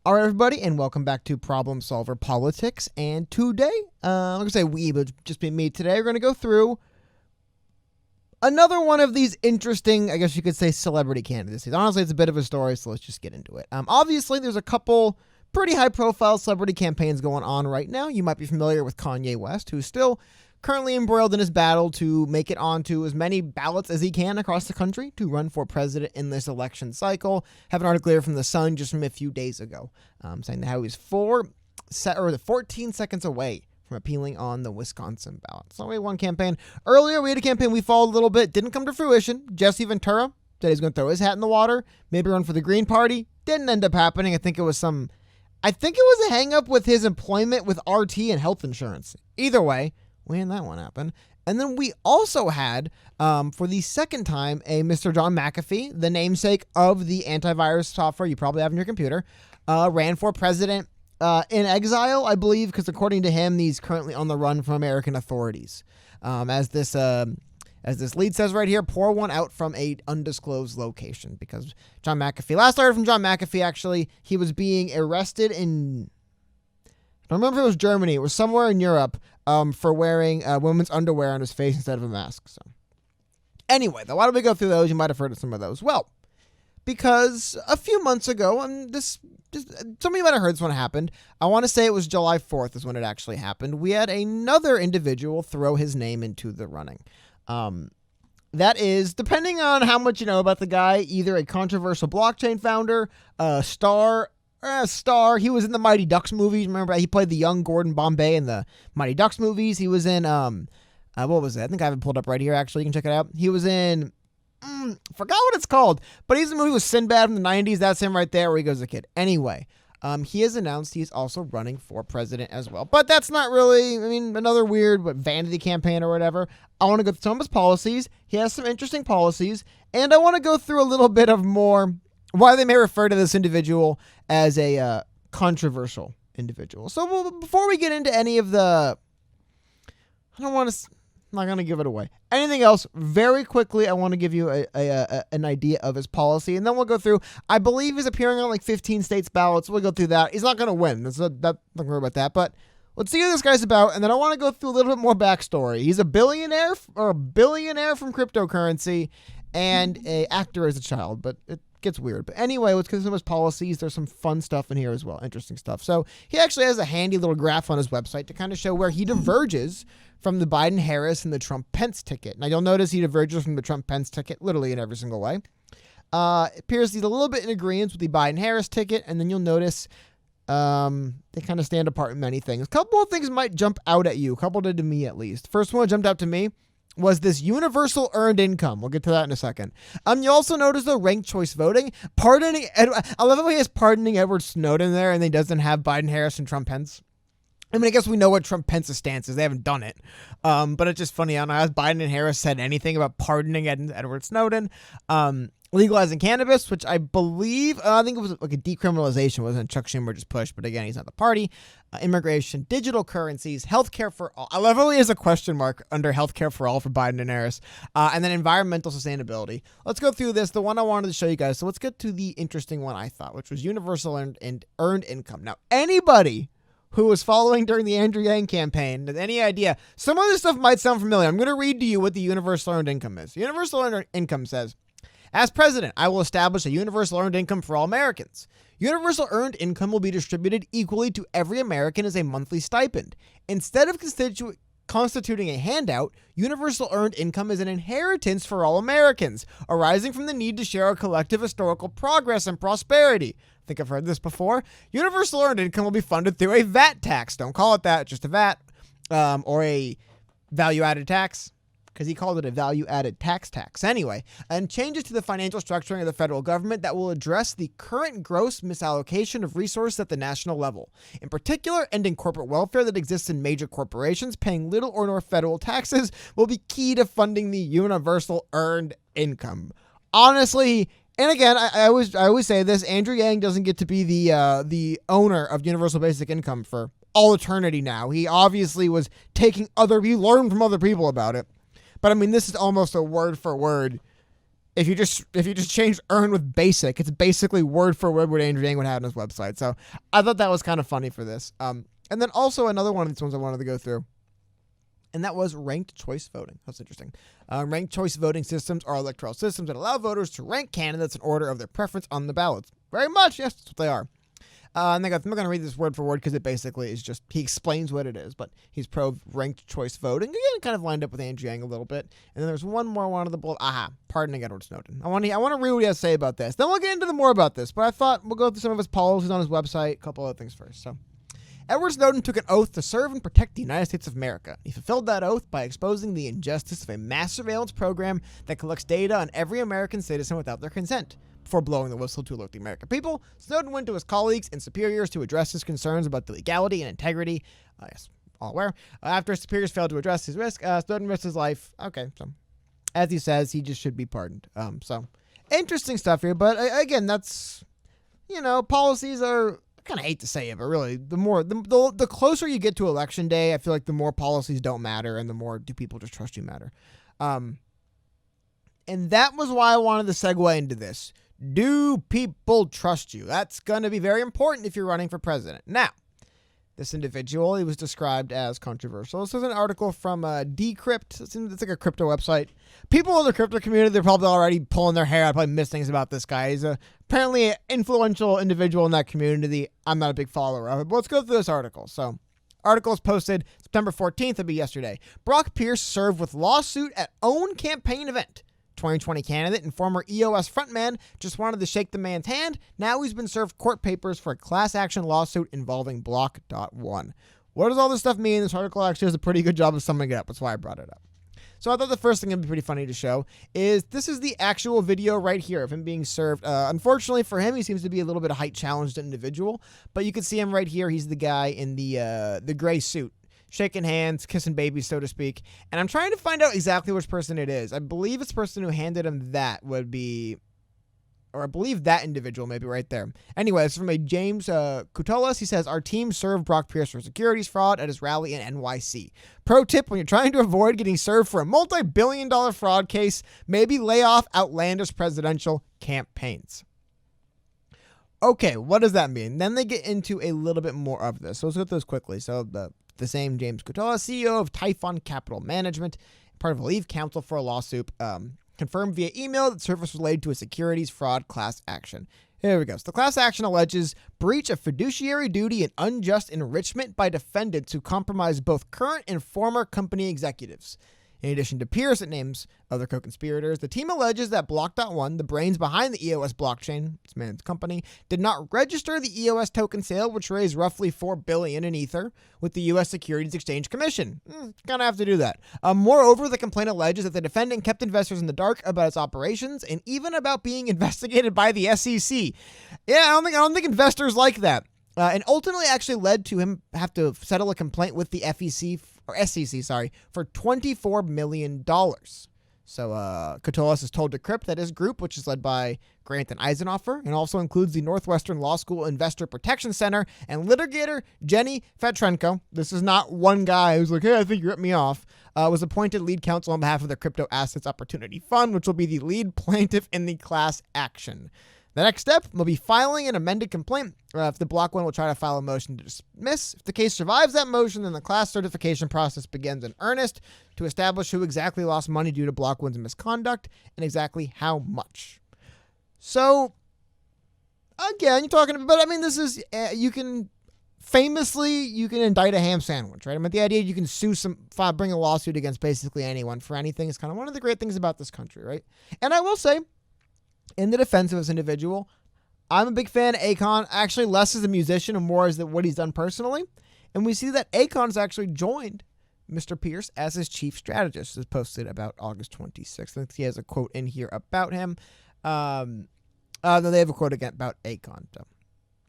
All right, everybody, and welcome back to Problem Solver Politics. And today, I'm going to say we, but just be me today, we're going to go through another one of these interesting, I guess you could say, celebrity candidacies. Honestly, it's a bit of a story, so let's just get into it. Obviously, there's a couple pretty high-profile celebrity campaigns going on right now. You might be familiar with Kanye West, who's still currently embroiled in his battle to make it onto as many ballots as he can across the country to run for president in this election cycle. Have an article here from The Sun just from a few days ago saying that how he's 14 seconds away from appealing on the Wisconsin ballot. So we had one campaign. Earlier, we had a campaign we followed a little bit. Didn't come to fruition. Jesse Ventura said he's going to throw his hat in the water, maybe run for the Green Party. Didn't end up happening. I think it was a hang-up with his employment with RT and health insurance. Either way, we had that one happen. And then we also had, for the second time, a Mr. John McAfee, the namesake of the antivirus software you probably have in your computer, ran for president in exile, I believe, because according to him, he's currently on the run from American authorities. As this lead says right here, pour one out from a undisclosed location. Because John McAfee, last I heard from John McAfee, actually, he was being arrested in, I don't remember if it was Germany, it was somewhere in Europe, for wearing women's underwear on his face instead of a mask. So, anyway, why don't we go through those? You might have heard of some of those. Well, because a few months ago, and some of you might have heard this one happened. I want to say it was July 4th is when it actually happened. We had another individual throw his name into the running. That is, depending on how much you know about the guy, either a controversial blockchain founder, a star. He was in the Mighty Ducks movies. Remember, he played the young Gordon Bombay in the Mighty Ducks movies. He was in, what was it? I think I have it pulled up right here, actually. You can check it out. He was in, forgot what it's called, but he's in the movie with Sinbad from the 90s. That's him right there where he goes as a kid. Anyway, he has announced he's also running for president as well. But that's not really, another weird vanity campaign or whatever. I want to go through some of his policies. He has some interesting policies. And I want to go through a little bit of more why they may refer to this individual as a controversial individual. So before we get into any of the, I'm not going to give it away. Anything else, very quickly, I want to give you an idea of his policy, and then we'll go through, I believe he's appearing on like 15 states ballots. We'll go through that. He's not going to win. Not going to worry about that, but let's see who this guy's about, and then I want to go through a little bit more backstory. He's a billionaire from cryptocurrency and a actor as a child, but it gets weird. But anyway, let's get some of his policies. There's some fun stuff in here as well, interesting stuff. So he actually has a handy little graph on his website to kind of show where he diverges from the Biden-Harris and the Trump-Pence ticket. Now you'll notice he diverges from the Trump-Pence ticket literally in every single way. It appears he's a little bit in agreement with the Biden-Harris ticket, and then you'll notice they kind of stand apart in many things. A couple of things might jump out at you. A couple did to me at least. First one that jumped out to me was this universal earned income. We'll get to that in a second. You also notice the ranked choice voting. I love how he has pardoning Edward Snowden there, and he doesn't have Biden, Harris, and Trump Pence. I guess we know what Trump Pence's stance is. They haven't done it. But it's just funny. I don't know. Has Biden and Harris said anything about pardoning Edward Snowden? Legalizing cannabis, which I believe, I think it was like a decriminalization, wasn't Chuck Schumer just pushed, but again, he's not the party. Immigration, digital currencies, healthcare for all. I love how he has a question mark under healthcare for all for Biden and Harris. And then environmental sustainability. Let's go through this, the one I wanted to show you guys. So let's get to the interesting one I thought, which was universal earned income. Now, anybody who was following during the Andrew Yang campaign, any idea, some of this stuff might sound familiar. I'm going to read to you what the universal earned income is. Universal earned income says, as president, I will establish a universal earned income for all Americans. Universal earned income will be distributed equally to every American as a monthly stipend. Instead of constituting a handout, universal earned income is an inheritance for all Americans, arising from the need to share our collective historical progress and prosperity. I think I've heard this before. Universal earned income will be funded through a VAT tax. Don't call it that, just a VAT, or a value-added tax, because he called it a value-added tax. Anyway, and changes to the financial structuring of the federal government that will address the current gross misallocation of resources at the national level. In particular, ending corporate welfare that exists in major corporations paying little or no federal taxes will be key to funding the universal earned income. Honestly, and again, I always say this, Andrew Yang doesn't get to be the owner of universal basic income for all eternity now. He obviously was he learned from other people about it. But this is almost a word for word if you just change earn with basic, it's basically word for word what Andrew Yang would have on his website. So I thought that was kind of funny for this. And then also another one of these ones I wanted to go through, and that was ranked choice voting. That's interesting. Ranked choice voting systems are electoral systems that allow voters to rank candidates in order of their preference on the ballots. Very much, yes, that's what they are. And I'm not going to read this word for word because it basically is just, he explains what it is, but he's pro ranked choice voting. Again, kind of lined up with Andrew Yang a little bit. And then there's one more one of the bullet. Pardoning Edward Snowden. I want to read what he has to say about this. Then we'll get into the more about this, but I thought we'll go through some of his policies on his website, a couple other things first. So, Edward Snowden took an oath to serve and protect the United States of America. He fulfilled that oath by exposing the injustice of a mass surveillance program that collects data on every American citizen without their consent. Before blowing the whistle to alert the American people, Snowden went to his colleagues and superiors to address his concerns about the legality and integrity. Yes, all aware. After his superiors failed to address his risk, Snowden risked his life. Okay, so as he says, he just should be pardoned. So interesting stuff here, but again, that's, policies are, I kind of hate to say it, but really, the closer you get to election day, I feel like the more policies don't matter and the more do people just trust you matter. And that was why I wanted to segue into this. Do people trust you? That's going to be very important if you're running for president. Now, this individual, he was described as controversial. This is an article from Decrypt. It's like a crypto website. People in the crypto community, they're probably already pulling their hair out, probably missed things about this guy. He's apparently an influential individual in that community. I'm not a big follower of it, but let's go through this article. So, article is posted September 14th. It'll be yesterday. Brock Pierce served with lawsuit at own campaign event. 2020 candidate and former EOS frontman just wanted to shake the man's hand. Now he's been served court papers for a class action lawsuit involving Block.one. What does all this stuff mean? This article actually does a pretty good job of summing it up. That's why I brought it up. So I thought the first thing that would be pretty funny to show is this is the actual video right here of him being served. Unfortunately for him, he seems to be a little bit of height challenged individual, but you can see him right here. He's the guy in the gray suit, shaking hands, kissing babies, so to speak. And I'm trying to find out exactly which person it is. I believe it's the person who handed him that would be, or I believe that individual may be right there. Anyway, it's from a James Kutolas. He says, our team served Brock Pierce for securities fraud at his rally in NYC. Pro tip, when you're trying to avoid getting served for a multi-billion-dollar fraud case, maybe lay off outlandish presidential campaigns. Okay, what does that mean? Then they get into a little bit more of this. So let's go through this quickly. So the same James Kutola, CEO of Typhon Capital Management, part of a lead counsel for a lawsuit, confirmed via email that service related to a securities fraud class action. Here we go. So the class action alleges breach of fiduciary duty and unjust enrichment by defendants who compromised both current and former company executives. In addition to Pierce, it names other co-conspirators. The team alleges that Block.one, the brains behind the EOS blockchain, its man's company, did not register the EOS token sale, which raised roughly $4 billion in Ether, with the U.S. Securities Exchange Commission. Gonna have to do that. Moreover, the complaint alleges that the defendant kept investors in the dark about its operations and even about being investigated by the SEC. Yeah, I don't think investors like that. And ultimately actually led to him have to settle a complaint with the SEC, for $24 million. So Katolis is told Decrypt that his group, which is led by Grant and Eisenhofer, and also includes the Northwestern Law School Investor Protection Center and litigator Jenny Fetrenko. This is not one guy who's like, hey, I think you ripped me off. Was appointed lead counsel on behalf of the Crypto Assets Opportunity Fund, which will be the lead plaintiff in the class action. The next step will be filing an amended complaint. If the Block.one will try to file a motion to dismiss. If the case survives that motion, then the class certification process begins in earnest to establish who exactly lost money due to Block.one's misconduct and exactly how much. So, again, you're talking about, but I mean, this is, you can indict a ham sandwich, right? I mean, the idea you can bring a lawsuit against basically anyone for anything is kind of one of the great things about this country, right? And I will say, in the defense of this individual, I'm a big fan of Akon, actually less as a musician and more as what he's done personally. And we see that Akon's actually joined Mr. Pierce as his chief strategist. This is posted about August 26th. I think he has a quote in here about him. No, they have a quote again about Akon. So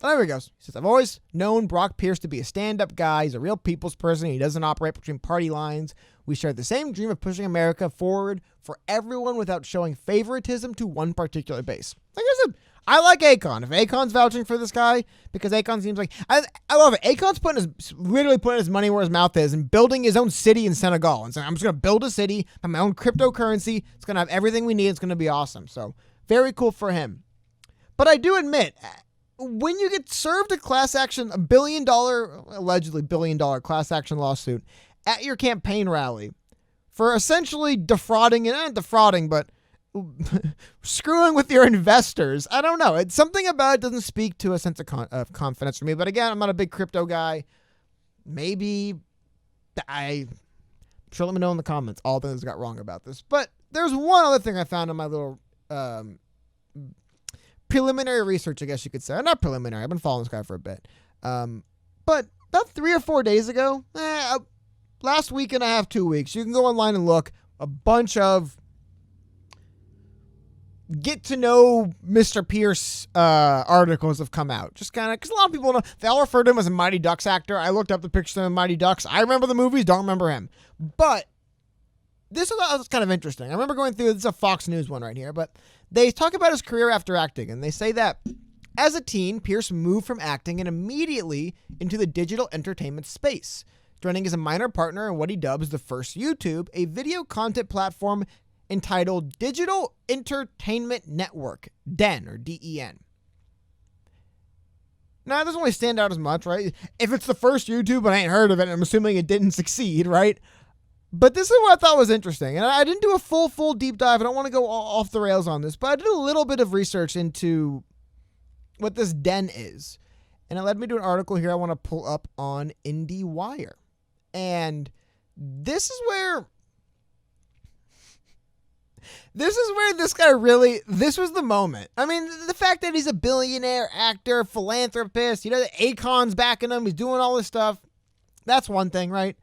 Oh, there he goes. He says, I've always known Brock Pierce to be a stand-up guy. He's a real people's person. He doesn't operate between party lines. We share the same dream of pushing America forward for everyone without showing favoritism to one particular base. Like I said, I like Akon. If Akon's vouching for this guy, because Akon seems like... I love it. Akon's literally putting his money where his mouth is and building his own city in Senegal. And saying, I'm just going to build a city, have my own cryptocurrency. It's going to have everything we need. It's going to be awesome. So, very cool for him. But I do admit... when you get served a class action, allegedly billion dollar class action lawsuit at your campaign rally for essentially defrauding, and not defrauding, but screwing with your investors, I don't know. It's something about it doesn't speak to a sense of confidence for me. But again, I'm not a big crypto guy. Maybe sure, let me know in the comments all things I got wrong about this. But there's one other thing I found in my little, preliminary research, I guess you could say. Not preliminary. I've been following this guy for a bit. But about 3 or 4 days ago, last week and a half, 2 weeks, you can go online and look. A bunch of get to know Mr. Pierce articles have come out. Just kind of, because a lot of people know, they all refer to him as a Mighty Ducks actor. I looked up the pictures of Mighty Ducks. I remember the movies, don't remember him. But this was kind of interesting. I remember going through, this is a Fox News one right here, but they talk about his career after acting, and they say that as a teen, Pierce moved from acting and immediately into the digital entertainment space, joining as a minor partner in what he dubs the first YouTube, a video content platform entitled Digital Entertainment Network, DEN, or D-E-N. Now, it doesn't really stand out as much, right? If it's the first YouTube and I ain't heard of it, I'm assuming it didn't succeed, right? But this is what I thought was interesting. And I didn't do a full deep dive. I don't want to go off the rails on this, but I did a little bit of research into what this DEN is. And it led me to an article here I want to pull up on IndieWire. And this is where this guy really, this was the moment. I mean, the fact that he's a billionaire, actor, philanthropist, Akon's backing him, he's doing all this stuff. That's one thing, right?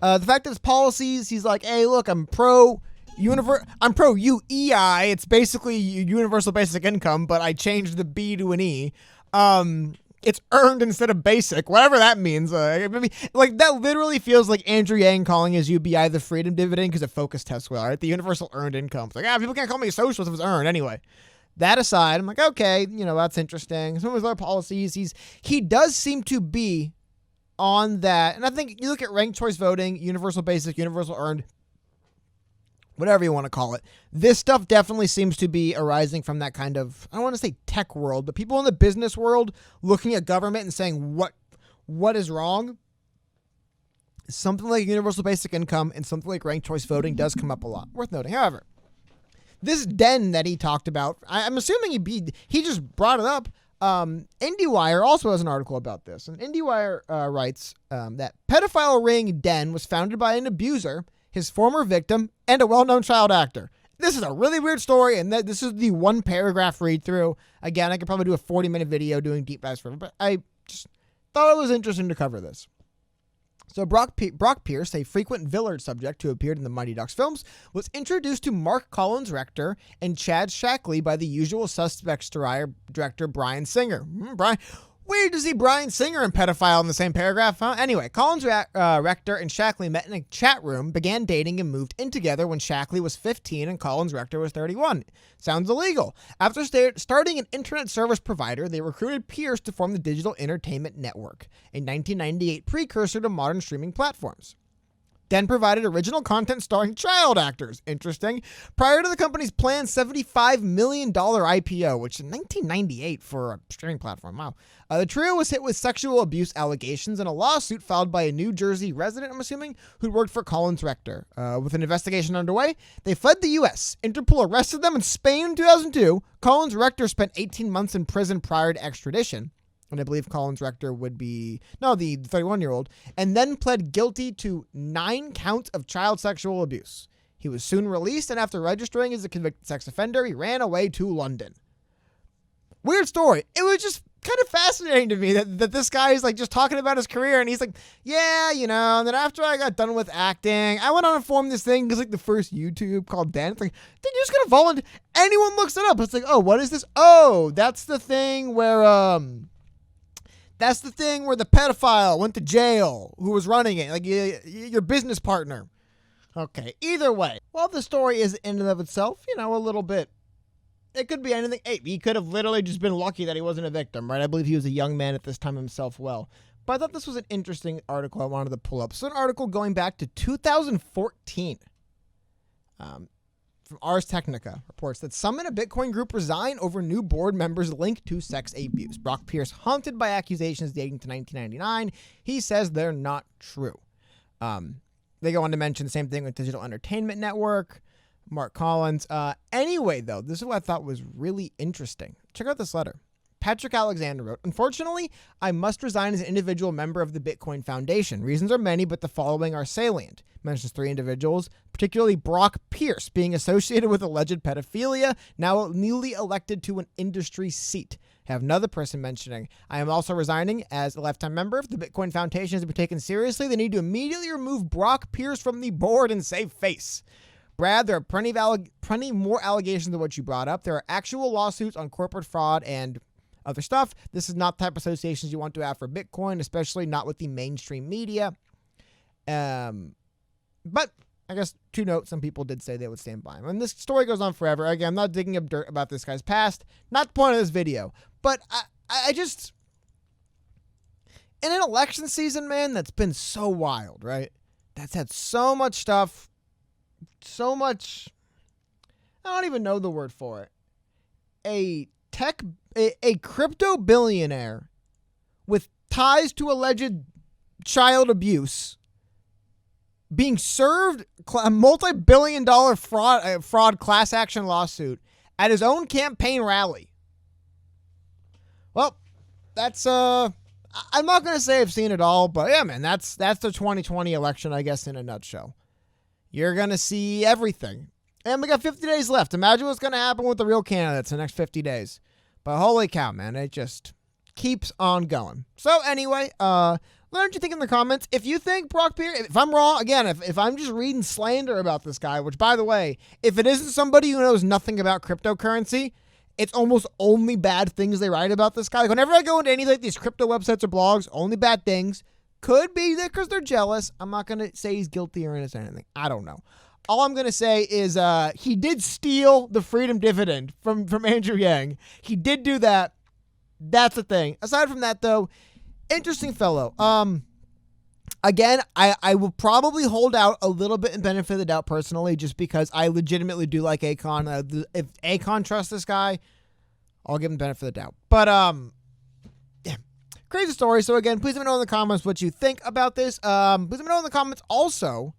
The fact that his policies, he's like, hey, look, I'm pro UEI. It's basically universal basic income, but I changed the B to an E. It's earned instead of basic, whatever that means. Like that literally feels like Andrew Yang calling his UBI the freedom dividend because it focus tests well, right? The universal earned income. It's like, people can't call me a socialist if it's earned anyway. That aside, I'm like, okay, that's interesting. Some of his other policies, he does seem to be on that. And I think you look at ranked choice voting, universal basic, universal earned, whatever you want to call it. This stuff definitely seems to be arising from that kind of, I don't want to say tech world, but people in the business world looking at government and saying what is wrong. Something like universal basic income and something like ranked choice voting does come up a lot. Worth noting. However, this DEN that he talked about, I'm assuming he just brought it up. IndieWire also has an article about this. And IndieWire writes that pedophile ring DEN was founded by an abuser, his former victim, and a well-known child actor. This is a really weird story, and this is the one paragraph read through. Again, I could probably do a 40-minute video doing deep dives for it, but I just thought it was interesting to cover this. So Brock Pierce, a frequent Villard subject who appeared in the Mighty Ducks films, was introduced to Mark Collins Rector and Chad Shackley by the Usual Suspects director Bryan Singer. Weird to see Bryan Singer and pedophile in the same paragraph, huh? Anyway, Collins Rector and Shackley met in a chat room, began dating, and moved in together when Shackley was 15 and Collins Rector was 31. Sounds illegal. After starting an internet service provider, they recruited Pierce to form the Digital Entertainment Network, a 1998 precursor to modern streaming platforms. Then provided original content starring child actors. Interesting. Prior to the company's planned $75 million IPO, which in 1998 for a streaming platform. Wow. The trio was hit with sexual abuse allegations in a lawsuit filed by a New Jersey resident, I'm assuming, who worked for Collins Rector. With an investigation underway, they fled the U.S. Interpol arrested them in Spain in 2002. Collins Rector spent 18 months in prison prior to extradition. And I believe Collins Rector would be, the 31-year-old, and then pled guilty to 9 counts of child sexual abuse. He was soon released, and after registering as a convicted sex offender, he ran away to London. Weird story. It was just kind of fascinating to me that this guy is like just talking about his career, and he's like, yeah, and then after I got done with acting, I went on and formed this thing because like the first YouTube called DEN. It's like, then you're just gonna volunteer. Anyone looks it up. It's like, oh, what is this? Oh, that's the thing where That's the thing where the pedophile went to jail who was running it, like your business partner. Okay, either way. Well, the story is in and of itself, a little bit. It could be anything. Hey, he could have literally just been lucky that he wasn't a victim, right? I believe he was a young man at this time himself well. But I thought this was an interesting article I wanted to pull up. So an article going back to 2014 from Ars Technica reports that some in a Bitcoin group resign over new board members linked to sex abuse. Brock Pierce haunted by accusations dating to 1999. He says they're not true. They go on to mention the same thing with Digital Entertainment Network, Mark Collins. Anyway, though, this is what I thought was really interesting. Check out this letter. Patrick Alexander wrote, "Unfortunately, I must resign as an individual member of the Bitcoin Foundation. Reasons are many, but the following are salient." Mentions 3 individuals, particularly Brock Pierce, being associated with alleged pedophilia, now newly elected to an industry seat. I have another person mentioning, "I am also resigning as a lifetime member. If the Bitcoin Foundation is to be taken seriously, they need to immediately remove Brock Pierce from the board and save face. Brad, there are plenty more allegations than what you brought up. There are actual lawsuits on corporate fraud and other stuff. This is not the type of associations you want to have for Bitcoin, especially not with the mainstream media." But I guess to note, some people did say they would stand by him. And this story goes on forever. Again, I'm not digging up dirt about this guy's past. Not the point of this video. But I just... in an election season, man, that's been so wild, right? That's had so much stuff. So much... I don't even know the word for it. A crypto billionaire with ties to alleged child abuse being served a multi-billion-dollar fraud class action lawsuit at his own campaign rally. Well, that's I'm not going to say I've seen it all, but yeah, man, that's the 2020 election, I guess, in a nutshell. You're going to see everything. And we got 50 days left. Imagine what's going to happen with the real candidates in the next 50 days. But holy cow, man, it just keeps on going. So anyway, let me know what you think in the comments. If you think Brock Pierce, if I'm wrong, again, if I'm just reading slander about this guy, which, by the way, if it isn't somebody who knows nothing about cryptocurrency, it's almost only bad things they write about this guy. Like, whenever I go into any of these crypto websites or blogs, only bad things. Could be because they're jealous. I'm not going to say he's guilty or innocent or anything. I don't know. All I'm going to say is he did steal the freedom dividend from Andrew Yang. He did do that. That's the thing. Aside from that, though, interesting fellow. Again, I will probably hold out a little bit in benefit of the doubt personally, just because I legitimately do like Akon. If Akon trusts this guy, I'll give him benefit of the doubt. But yeah, crazy story. So again, please let me know in the comments what you think about this. Please let me know in the comments also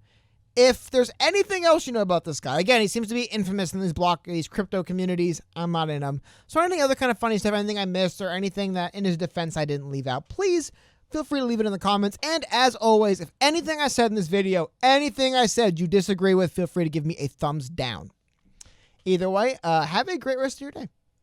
if there's anything else you know about this guy. Again, he seems to be infamous in these crypto communities. I'm not in them. So anything other kind of funny stuff, anything I missed, or anything that in his defense I didn't leave out, please feel free to leave it in the comments. And as always, if anything I said in this video, anything I said you disagree with, feel free to give me a thumbs down. Either way, have a great rest of your day.